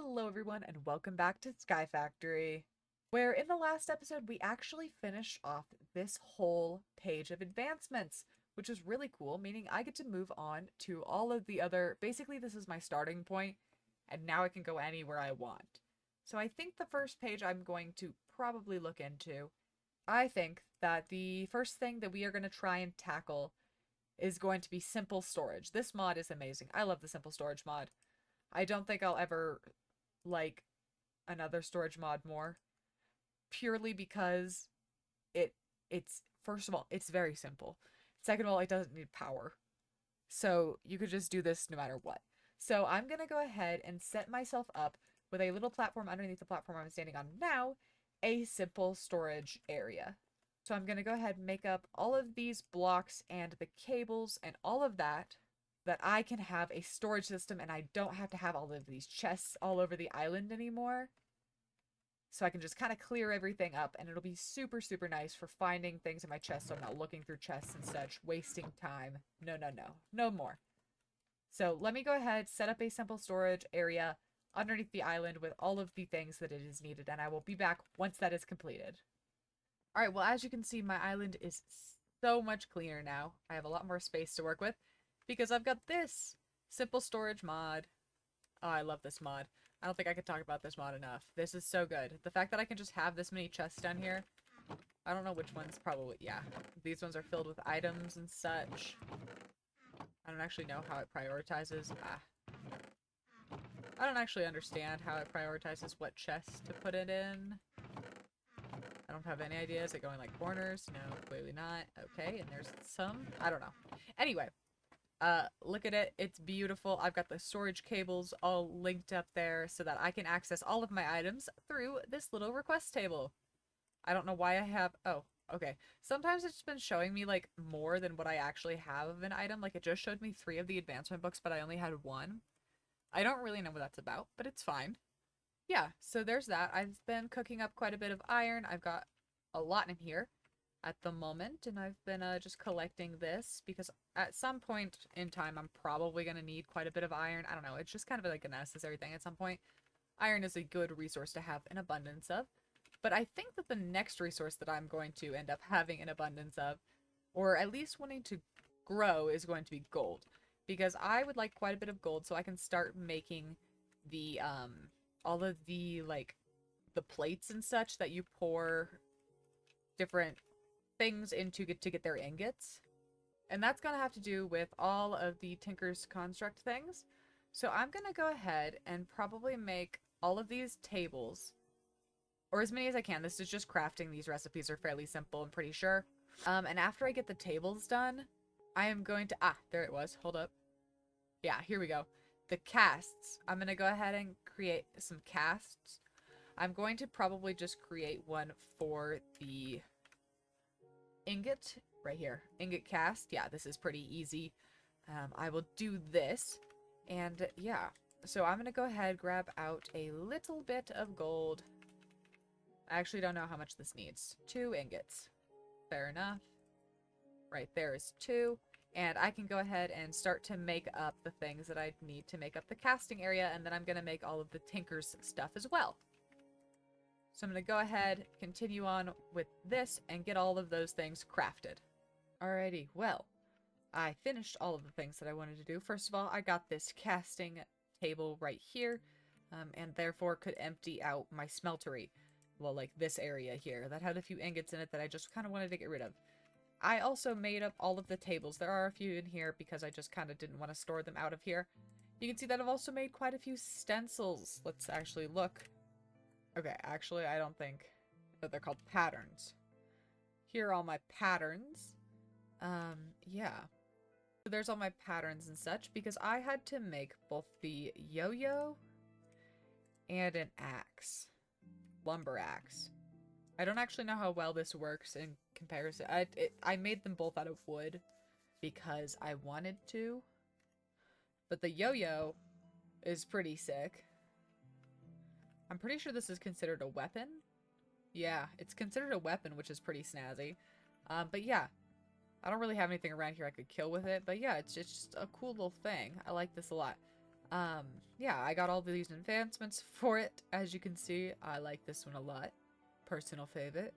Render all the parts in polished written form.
Hello everyone and welcome back to Sky Factory, where in the last episode we actually finished off this whole page of advancements, which is really cool, meaning I get to move on to all of the other, basically this is my starting point, and now I can go anywhere I want. So I think the first page I'm going to probably look into, I think that the first thing that we are going to try and tackle is going to be simple storage. This mod is amazing. I love the simple storage mod. I don't think I'll ever like another storage mod more, purely because it's first of all, it's very simple. Second of all, it doesn't need power. So you could just do this no matter what. So I'm gonna go ahead and set myself up with a little platform underneath the platform I'm standing on now, a simple storage area. So I'm gonna go ahead and make up all of these blocks and the cables and all of that I can have a storage system and I don't have to have all of these chests all over the island anymore. So I can just kind of clear everything up and it'll be super, super nice for finding things in my chest so I'm not looking through chests and such, wasting time. No, no, no. No more. So let me go ahead, set up a simple storage area underneath the island with all of the things that it is needed, and I will be back once that is completed. Alright, well, as you can see, my island is so much cleaner now. I have a lot more space to work with, because I've got this simple storage mod. Oh, I love this mod. I don't think I could talk about this mod enough. This is so good. The fact that I can just have this many chests down here. I don't know which ones probably, yeah. These ones are filled with items and such. I don't actually know how it prioritizes. I don't actually understand how it prioritizes what chests to put it in. I don't have any idea. Is it going like corners? No, clearly not. Okay, and there's some. I don't know. Anyway. Look at it. It's beautiful. I've got the storage cables all linked up there so that I can access all of my items through this little request table. I don't know why I have... Oh, okay. Sometimes it's been showing me, like, more than what I actually have of an item. Like, it just showed me 3 of the advancement books, but I only had 1. I don't really know what that's about, but it's fine. Yeah, so there's that. I've been cooking up quite a bit of iron. I've got a lot in here at the moment, and I've been just collecting this because at some point in time I'm probably going to need quite a bit of iron. I don't know, it's just kind of like a necessary thing at some point. Iron is a good resource to have an abundance of, but I think that the next resource that I'm going to end up having an abundance of, or at least wanting to grow, is going to be gold, because I would like quite a bit of gold so I can start making the all of the like the plates and such that you pour different things into to get their ingots. And that's going to have to do with all of the Tinker's Construct things. So I'm going to go ahead and probably make all of these tables, or as many as I can. This is just crafting. These recipes are fairly simple, I'm pretty sure. And after I get the tables done, I am going to... there it was. Hold up. Yeah, here we go. The casts. I'm going to go ahead and create some casts. I'm going to probably just create one for the ingot right here. Ingot cast. Yeah, this is pretty easy. I will do this. And yeah, so I'm going to go ahead, grab out a little bit of gold. I actually don't know how much this needs. 2 ingots. Fair enough. Right there is 2. And I can go ahead and start to make up the things that I need to make up the casting area, and then I'm going to make all of the Tinker's stuff as well. So I'm going to go ahead, continue on with this, and get all of those things crafted. Alrighty, well, I finished all of the things that I wanted to do. First of all, I got this casting table right here, and therefore could empty out my smeltery. Well, like this area here. That had a few ingots in it that I just kind of wanted to get rid of. I also made up all of the tables. There are a few in here because I just kind of didn't want to store them out of here. You can see that I've also made quite a few stencils. Let's actually look. Okay, actually, I don't think that they're called patterns. Here are all my patterns. Yeah. So there's all my patterns and such, because I had to make both the yo-yo and an axe. Lumber axe. I don't actually know how well this works in comparison. I made them both out of wood because I wanted to. But the yo-yo is pretty sick. I'm pretty sure this is considered a weapon. Yeah, it's considered a weapon, which is pretty snazzy. But yeah, I don't really have anything around here I could kill with it. But yeah, it's just a cool little thing. I like this a lot. Yeah, I got all these advancements for it. As you can see, I like this one a lot. Personal favorite.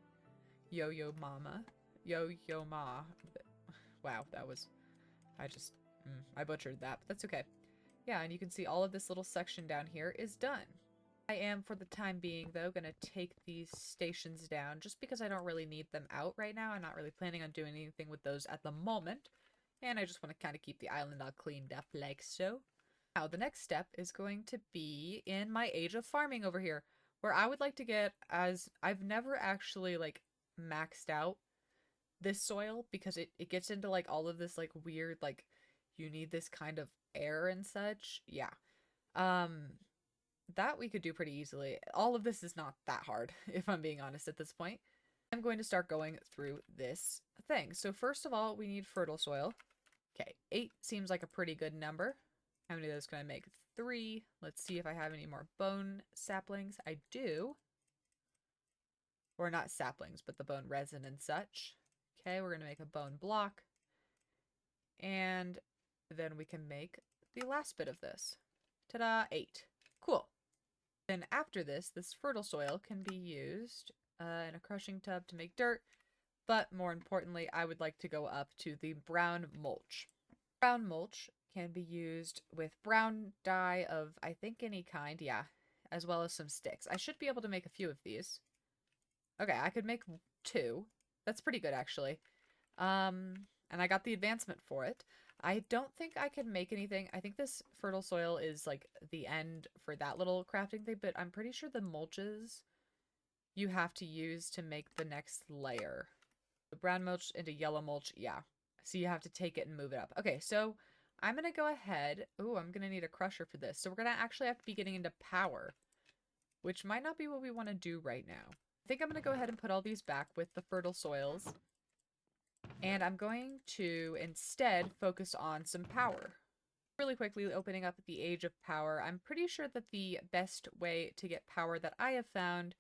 Yo Yo Mama. Yo Yo Ma. Wow, that was... I butchered that, but that's okay. Yeah, and you can see all of this little section down here is done. I am, for the time being, though, going to take these stations down just because I don't really need them out right now. I'm not really planning on doing anything with those at the moment. And I just want to kind of keep the island all cleaned up like so. Now, the next step is going to be in my age of farming over here, where I would like to get, as I've never actually, like, maxed out this soil because it gets into, like, all of this, like, weird, like, you need this kind of air and such. Yeah. That we could do pretty easily. All of this is not that hard, if I'm being honest at this point. I'm going to start going through this thing. So first of all, we need fertile soil. Okay, 8 seems like a pretty good number. How many of those can I make? 3. Let's see if I have any more bone saplings. I do. Or not saplings, but the bone resin and such. Okay, we're going to make a bone block. And then we can make the last bit of this. Ta-da, 8. Cool. Then after this fertile soil can be used in a crushing tub to make dirt. But more importantly, I would like to go up to the brown mulch. Brown mulch can be used with brown dye of, I think, any kind, yeah, as well as some sticks. I should be able to make a few of these. Okay, I could make 2. That's pretty good, actually. And I got the advancement for it. I don't think I can make anything. I think this fertile soil is, like, the end for that little crafting thing, but I'm pretty sure the mulches you have to use to make the next layer. The brown mulch into yellow mulch, yeah. So you have to take it and move it up. Okay, so I'm going to go ahead. Ooh, I'm going to need a crusher for this. So we're going to actually have to be getting into power, which might not be what we want to do right now. I think I'm going to go ahead and put all these back with the fertile soils. And I'm going to instead focus on some power. Really quickly opening up the age of power. I'm pretty sure that the best way to get power that I have found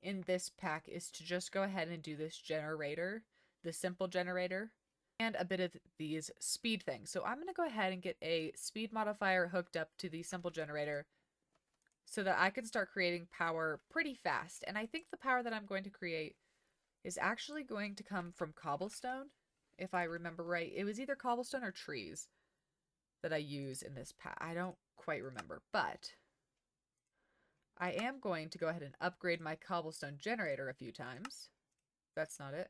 in this pack is to just go ahead and do this generator, the simple generator, and a bit of these speed things. So I'm going to go ahead and get a speed modifier hooked up to the simple generator so that I can start creating power pretty fast. And I think the power that I'm going to create is actually going to come from cobblestone, if I remember right. It was either cobblestone or trees that I use in this pack. I don't quite remember, but I am going to go ahead and upgrade my cobblestone generator a few times. That's not it.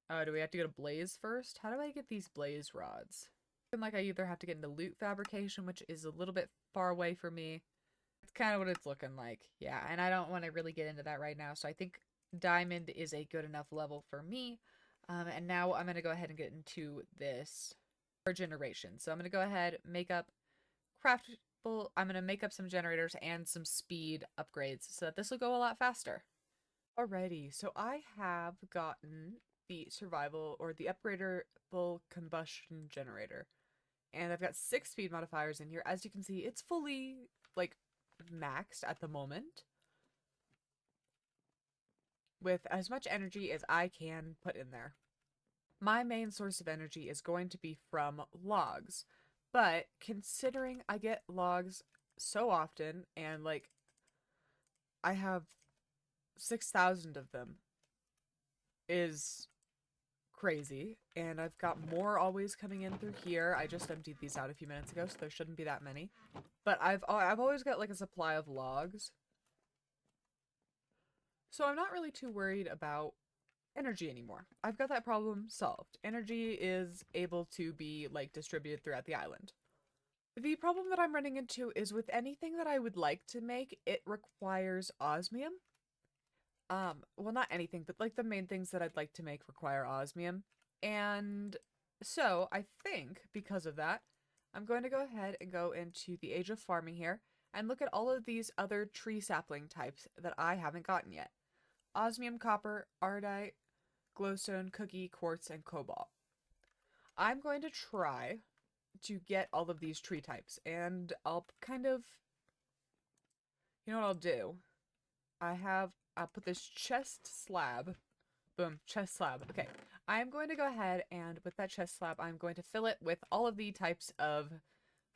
Oh, do we have to go to blaze first? How do I get these blaze rods? Looking like I either have to get into loot fabrication, which is a little bit far away for me. It's kind of what it's looking like. Yeah, and I don't want to really get into that right now, so I think diamond is a good enough level for me. And now I'm going to go ahead and get into this generation. So I'm going to go ahead, make up craftable. I'm going to make up some generators and some speed upgrades so that this will go a lot faster. Alrighty, so I have gotten the survival or the upgradable combustion generator. And I've got 6 speed modifiers in here. As you can see, it's fully, like, maxed at the moment, with as much energy as I can put in there. My main source of energy is going to be from logs, but considering I get logs so often and, like, I have 6,000 of them is crazy, and I've got more always coming in through here. I just emptied these out a few minutes ago, so there shouldn't be that many, but I've always got, like, a supply of logs. So I'm not really too worried about energy anymore. I've got that problem solved. Energy is able to be, like, distributed throughout the island. The problem that I'm running into is with anything that I would like to make, it requires osmium. Well, not anything, but, like, the main things that I'd like to make require osmium. And so I think because of that, I'm going to go ahead and go into the age of farming here and look at all of these other tree sapling types that I haven't gotten yet. Osmium, copper, ardite, glowstone, cookie, quartz, and cobalt. I'm going to try to get all of these tree types, and I'll kind of, you know what I'll do? I'll put this chest slab, boom, chest slab. Okay, I'm going to go ahead and with that chest slab, I'm going to fill it with all of the types of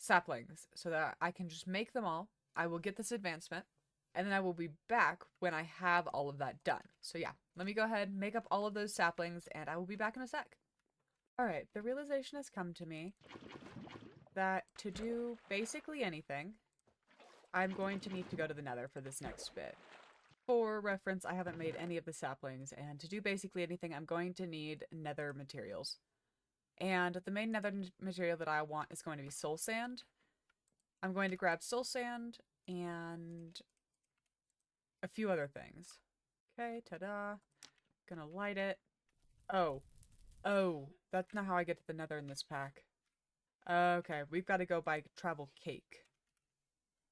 saplings so that I can just make them all. I will get this advancement, and then I will be back when I have all of that done. So yeah, let me go ahead, make up all of those saplings, and I will be back in a sec. Alright, the realization has come to me that to do basically anything, I'm going to need to go to the nether for this next bit. For reference, I haven't made any of the saplings, and to do basically anything, I'm going to need nether materials. And the main nether material that I want is going to be soul sand. I'm going to grab soul sand and a few other things. Okay, ta-da. Gonna light it. Oh. Oh, that's not how I get to the nether in this pack. Okay, we've got to go by travel cake.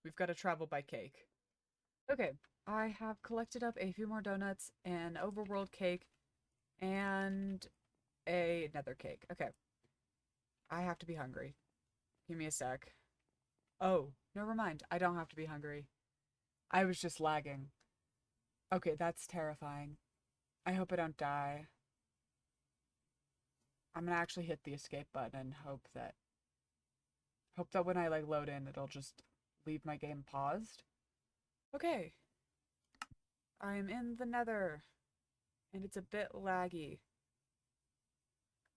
We've got to travel by cake. Okay, I have collected up a few more donuts, an overworld cake, and a nether cake. Okay. I have to be hungry. Give me a sec. Oh, never mind. I don't have to be hungry. I was just lagging. Okay, that's terrifying. I hope I don't die. I'm gonna actually hit the escape button and hope that when I like load in, it'll just leave my game paused. Okay. I am in the nether. And it's a bit laggy.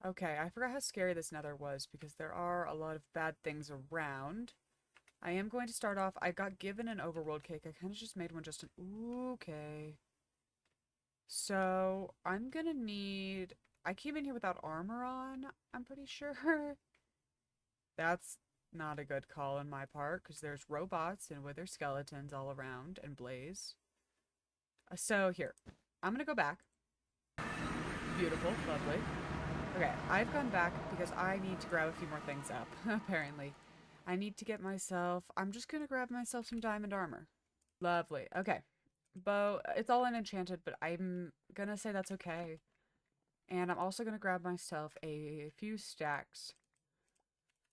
Okay, I forgot how scary this nether was because there are a lot of bad things around. I am going to start off. I got given an overworld cake. I kind of just made one just an... Okay. So, I'm gonna need... I came in here without armor on, I'm pretty sure. That's not a good call on my part because there's robots and wither skeletons all around and blaze. So, here. I'm gonna go back. Beautiful. Lovely. Okay, I've gone back because I need to grab a few more things up, apparently. I need to get myself... I'm just gonna grab myself some diamond armor. Lovely. Okay. Bow. It's all unenchanted, but I'm gonna say that's okay. And I'm also gonna grab myself a few stacks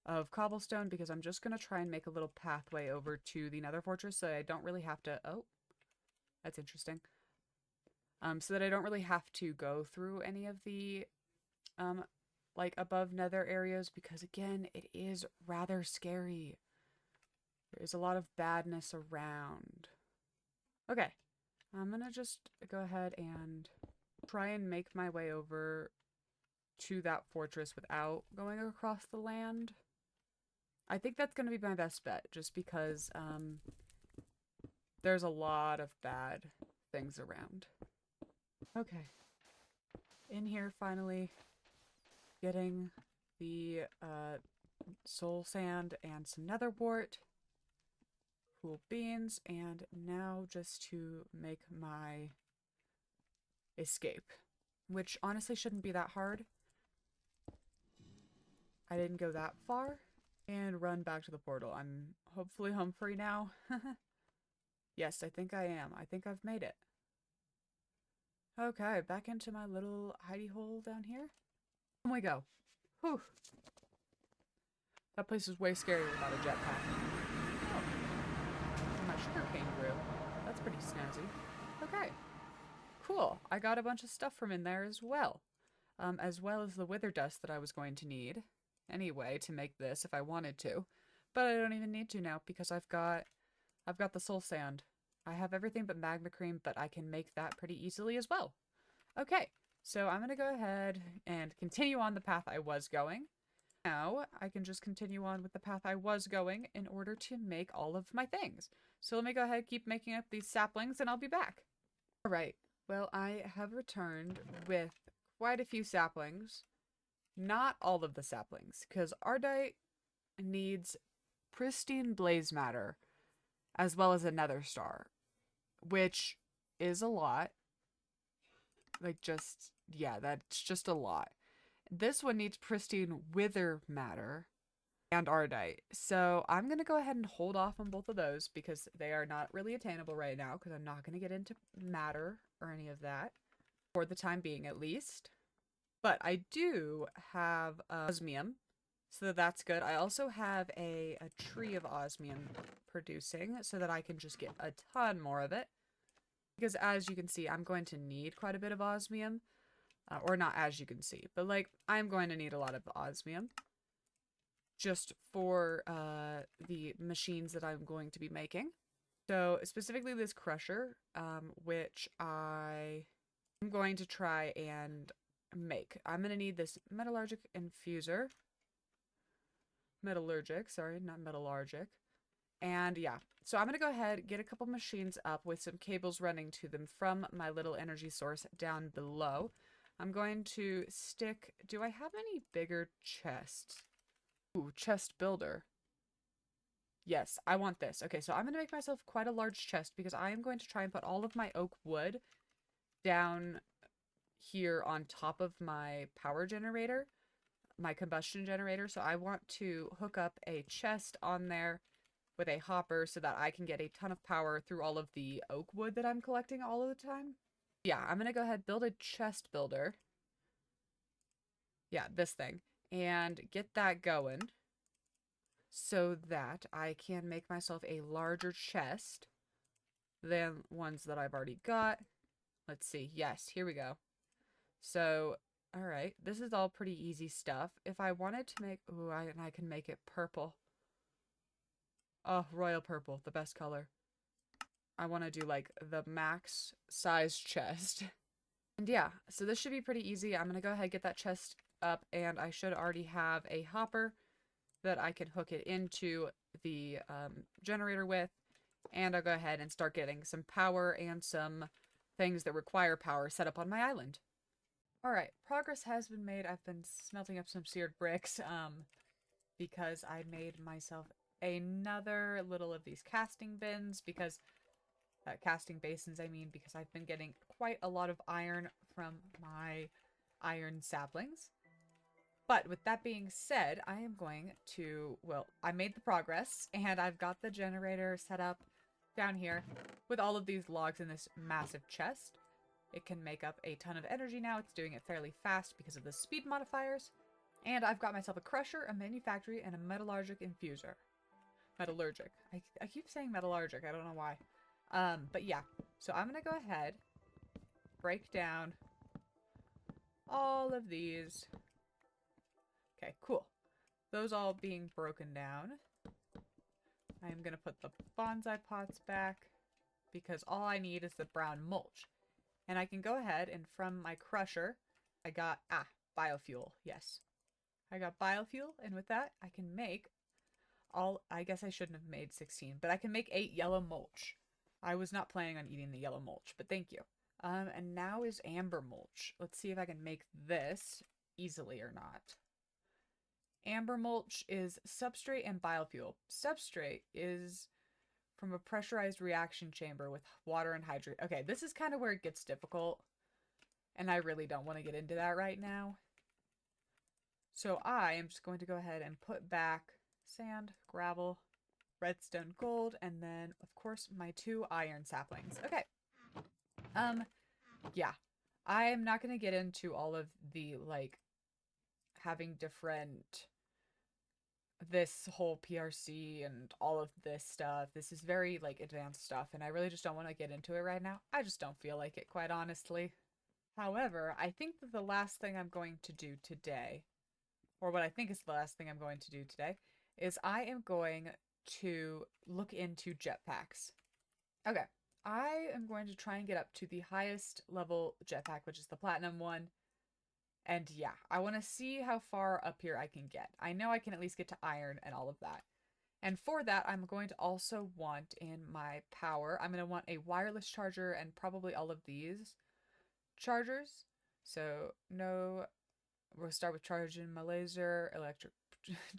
of cobblestone because I'm just gonna try and make a little pathway over to the nether fortress so I don't really have to... Oh. That's interesting. So that I don't really have to go through any of the... like above nether areas because again, it is rather scary. There is a lot of badness around. Okay, I'm gonna just go ahead and try and make my way over to that fortress without going across the land. I think that's gonna be my best bet just because there's a lot of bad things around. Okay, in here finally. Getting the soul sand and some nether wart, cool beans, and now just to make my escape, which honestly shouldn't be that hard. I didn't go that far, and run back to the portal. I'm hopefully home free now. Yes, I think I am. I think I've made it. Okay, back into my little hidey hole down here. On we go. Whew. That place is way scarier without a jetpack. Oh. My sugarcane grew. That's pretty snazzy. Okay. Cool. I got a bunch of stuff from in there as well. As well as the wither dust that I was going to need anyway to make this if I wanted to. But I don't even need to now because I've got the soul sand. I have everything but magma cream, but I can make that pretty easily as well. Okay. So I'm going to go ahead and continue on the path I was going. Now I can just continue on with the path I was going in order to make all of my things. So let me go ahead, keep making up these saplings, and I'll be back. Alright, well I have returned with quite a few saplings. Not all of the saplings, because Ardite needs pristine blaze matter, as well as a nether star, which is a lot. Like just, yeah, that's just a lot. This one needs pristine wither matter and Ardite. So I'm going to go ahead and hold off on both of those because they are not really attainable right now because I'm not going to get into matter or any of that for the time being at least. But I do have osmium, so that's good. I also have a tree of osmium producing so that I can just get a ton more of it. Because as you can see, I'm going to need quite a bit of osmium. Or not as you can see, but like, I'm going to need a lot of osmium. just for the machines that I'm going to be making. So specifically this crusher, which I am going to try and make. I'm going to need this metallurgic, sorry, not metallurgic. And yeah, so I'm going to go ahead, get a couple machines up with some cables running to them from my little energy source down below. I'm going to stick, do I have any bigger chests? Ooh, chest builder. Yes, I want this. Okay, so I'm going to make myself quite a large chest because I am going to try and put all of my oak wood down here on top of my power generator, my combustion generator. So I want to hook up a chest on there with a hopper so that I can get a ton of power through all of the oak wood that I'm collecting all of the time. Yeah, I'm going to go ahead, build a chest builder. Yeah, this thing. And get that going so that I can make myself a larger chest than ones that I've already got. Let's see. Yes, here we go. So, all right. This is all pretty easy stuff. If I wanted to make... Ooh, I can make it purple. Oh, royal purple. The best color. I want to do, like, the max size chest. And yeah, so this should be pretty easy. I'm going to go ahead and get that chest up, and I should already have a hopper that I can hook it into the generator with. And I'll go ahead and start getting some power and some things that require power set up on my island. Alright, progress has been made. I've been smelting up some seared bricks because I made myself another little of these casting bins because casting basins, I mean, because I've been getting quite a lot of iron from my iron saplings. But with that being said, I am going to, well, I made the progress and I've got the generator set up down here with all of these logs in this massive chest. It can make up a ton of energy now. It's doing it fairly fast because of the speed modifiers. And I've got myself a crusher, a manufactory, and a metallurgic infuser. Metallurgic. I keep saying metallurgic. I don't know why. But yeah. So I'm going to go ahead, break down all of these. Okay, cool. Those all being broken down. I am going to put the bonsai pots back because all I need is the brown mulch. And I can go ahead and from my crusher, I got, biofuel. Yes. I got biofuel, and with that, I can make I guess I shouldn't have made 16, but I can make 8 yellow mulch. I was not planning on eating the yellow mulch, but thank you. And now is amber mulch. Let's see if I can make this easily or not. Amber mulch is substrate and biofuel. Substrate is from a pressurized reaction chamber with water and hydrate. Okay, this is kind of where it gets difficult, and I really don't want to get into that right now. So I am just going to go ahead and put back sand, gravel, redstone, gold, and then, of course, my 2 iron saplings. Okay. Yeah. I am not going to get into all of the, like, having different... this whole PRC and all of this stuff. This is very, like, advanced stuff, and I really just don't want to get into it right now. I just don't feel like it, quite honestly. However, I think that the last thing I'm going to do today, or what I think is the last thing I'm going to do today, is I am going to look into jetpacks. Okay, I am going to try and get up to the highest level jetpack, which is the platinum one. And yeah, I want to see how far up here I can get. I know I can at least get to iron and all of that. And for that, I'm going to also want in my power, I'm going to want a wireless charger and probably all of these chargers. So no, we'll start with charging my laser, electric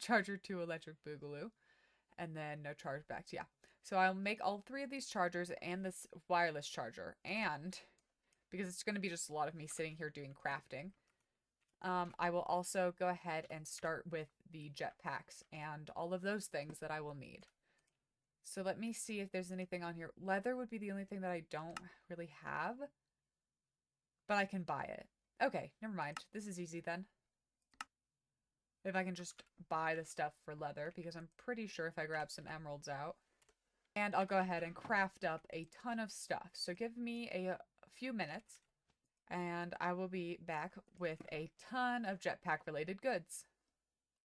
charger to electric boogaloo, and then no charge backs. Yeah. So I'll make all 3 of these chargers and this wireless charger. And because it's going to be just a lot of me sitting here doing crafting, I will also go ahead and start with the jetpacks and all of those things that I will need. So let me see if there's anything on here. Leather would be the only thing that I don't really have, but I can buy it. Okay, never mind. This is easy then. If I can just buy the stuff for leather, because I'm pretty sure if I grab some emeralds out. And I'll go ahead and craft up a ton of stuff. So give me a few minutes. And I will be back with a ton of jetpack related goods.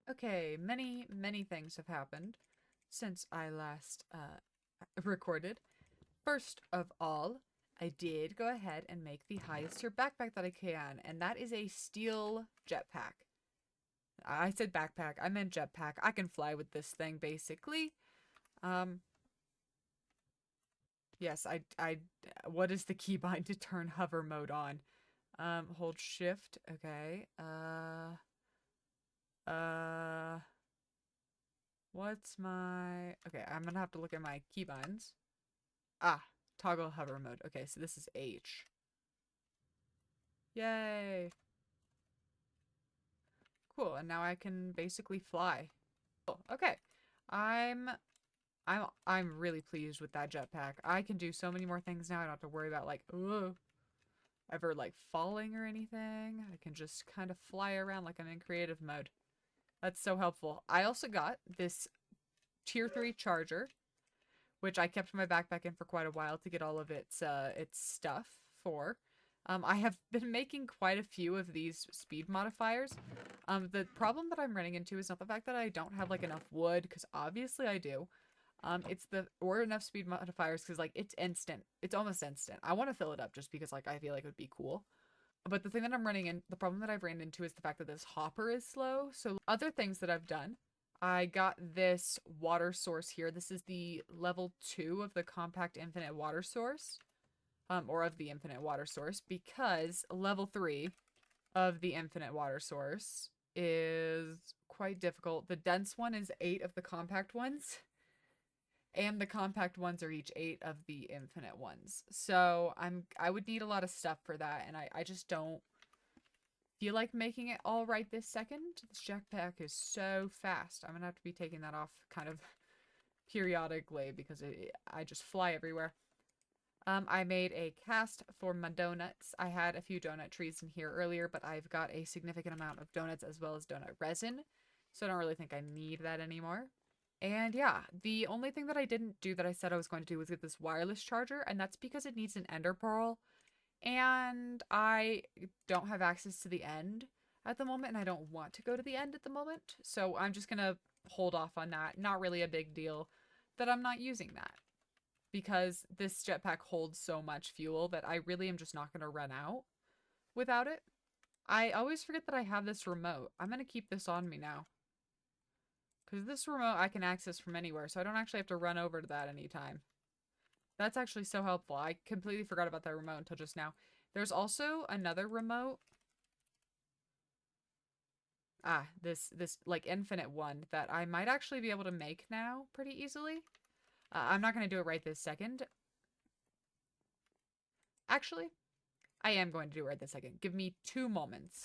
Okay, many things have happened since I last recorded. First of all, I did go ahead and make the highest tier backpack that I can, and that is a steel jetpack. I said backpack, I meant jetpack. I can fly with this thing, basically. Um, yes, what is the keybind to turn hover mode on? Hold shift, okay. What's my, okay, I'm gonna have to look at my keybinds. Ah, toggle hover mode. Okay, so this is H. Yay. Cool, and now I can basically fly. Cool. Okay. I'm I'm really pleased with that jetpack. I can do so many more things now. I don't have to worry about like, ugh, ever like falling or anything. I can just kind of fly around like I'm in creative mode. That's so helpful. I also got this tier 3 charger, which I kept my backpack in for quite a while to get all of its stuff for. I have been making quite a few of these speed modifiers. The problem that I'm running into is not the fact that I don't have like enough wood, because obviously I do. It's or enough speed modifiers because like it's instant. It's almost instant. I want to fill it up just because like I feel like it would be cool. But the thing that I'm running in, the problem that I've ran into is the fact that this hopper is slow. So other things that I've done, I got this water source here. This is the level 2 of the compact infinite water source. Or of the infinite water source, because level 3 of the infinite water source is quite difficult. The dense one is 8 of the compact ones, and the compact ones are each 8 of the infinite ones. So I would need a lot of stuff for that, and I just don't feel like making it all right this second. This jetpack is so fast. I'm gonna have to be taking that off kind of periodically because I just fly everywhere. I made a cast for my donuts. I had a few donut trees in here earlier, but I've got a significant amount of donuts as well as donut resin, so I don't really think I need that anymore. And yeah, the only thing that I didn't do that I said I was going to do was get this wireless charger, and that's because it needs an ender pearl, and I don't have access to the end at the moment, and I don't want to go to the end at the moment, so I'm just gonna hold off on that. Not really a big deal that I'm not using that, because this jetpack holds so much fuel that I really am just not going to run out without it. I always forget that I have this remote. I'm going to keep this on me now, because this remote I can access from anywhere, so I don't actually have to run over to that anytime. That's actually so helpful. I completely forgot about that remote until just now. There's also another remote. This like infinite one that I might actually be able to make now pretty easily. I'm not going to do it right this second. Actually, I am going to do it right this second. Give me 2 moments.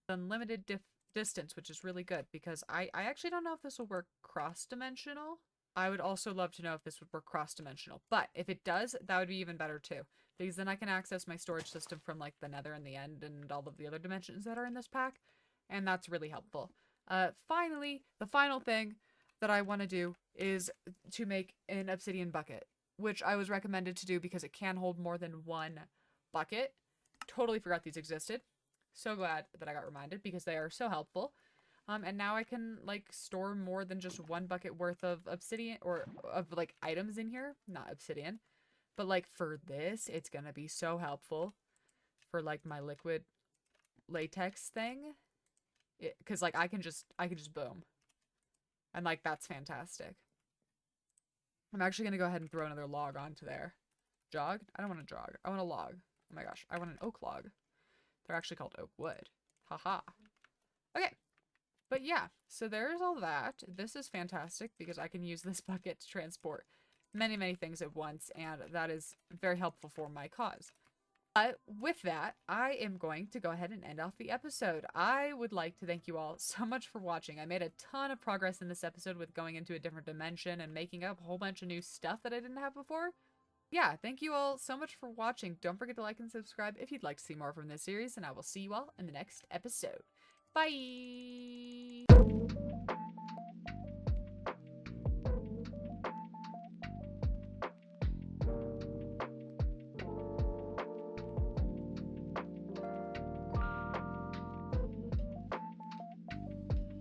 Unlimited distance, which is really good because I actually don't know if this will work cross-dimensional. I would also love to know if this would work cross-dimensional, but if it does, that would be even better too, because then I can access my storage system from like the nether and the end and all of the other dimensions that are in this pack, and that's really helpful. Finally, the final thing that I want to do is to make an obsidian bucket, which I was recommended to do because it can hold more than 1 bucket. Totally forgot these existed. So glad that I got reminded because they are so helpful. And now I can like store more than just 1 bucket worth of obsidian or of like items in here. Not obsidian, but like for this, it's gonna be so helpful for like my liquid latex thing. Cause like I can just boom. And like that's fantastic. I'm actually gonna go ahead and throw another log onto there. Jog? I don't want a jog. I want a log. Oh my gosh, I want an oak log. They're actually called oak wood. Haha. Okay. But yeah, so there's all that. This is fantastic because I can use this bucket to transport many things at once, and that is very helpful for my cause. With that, I am going to go ahead and end off the episode. I would like to thank you all so much for watching. I made a ton of progress in this episode with going into a different dimension and making up a whole bunch of new stuff that I didn't have before. Yeah, thank you all so much for watching. Don't forget to like and subscribe if you'd like to see more from this series, and I will see you all in the next episode. Bye!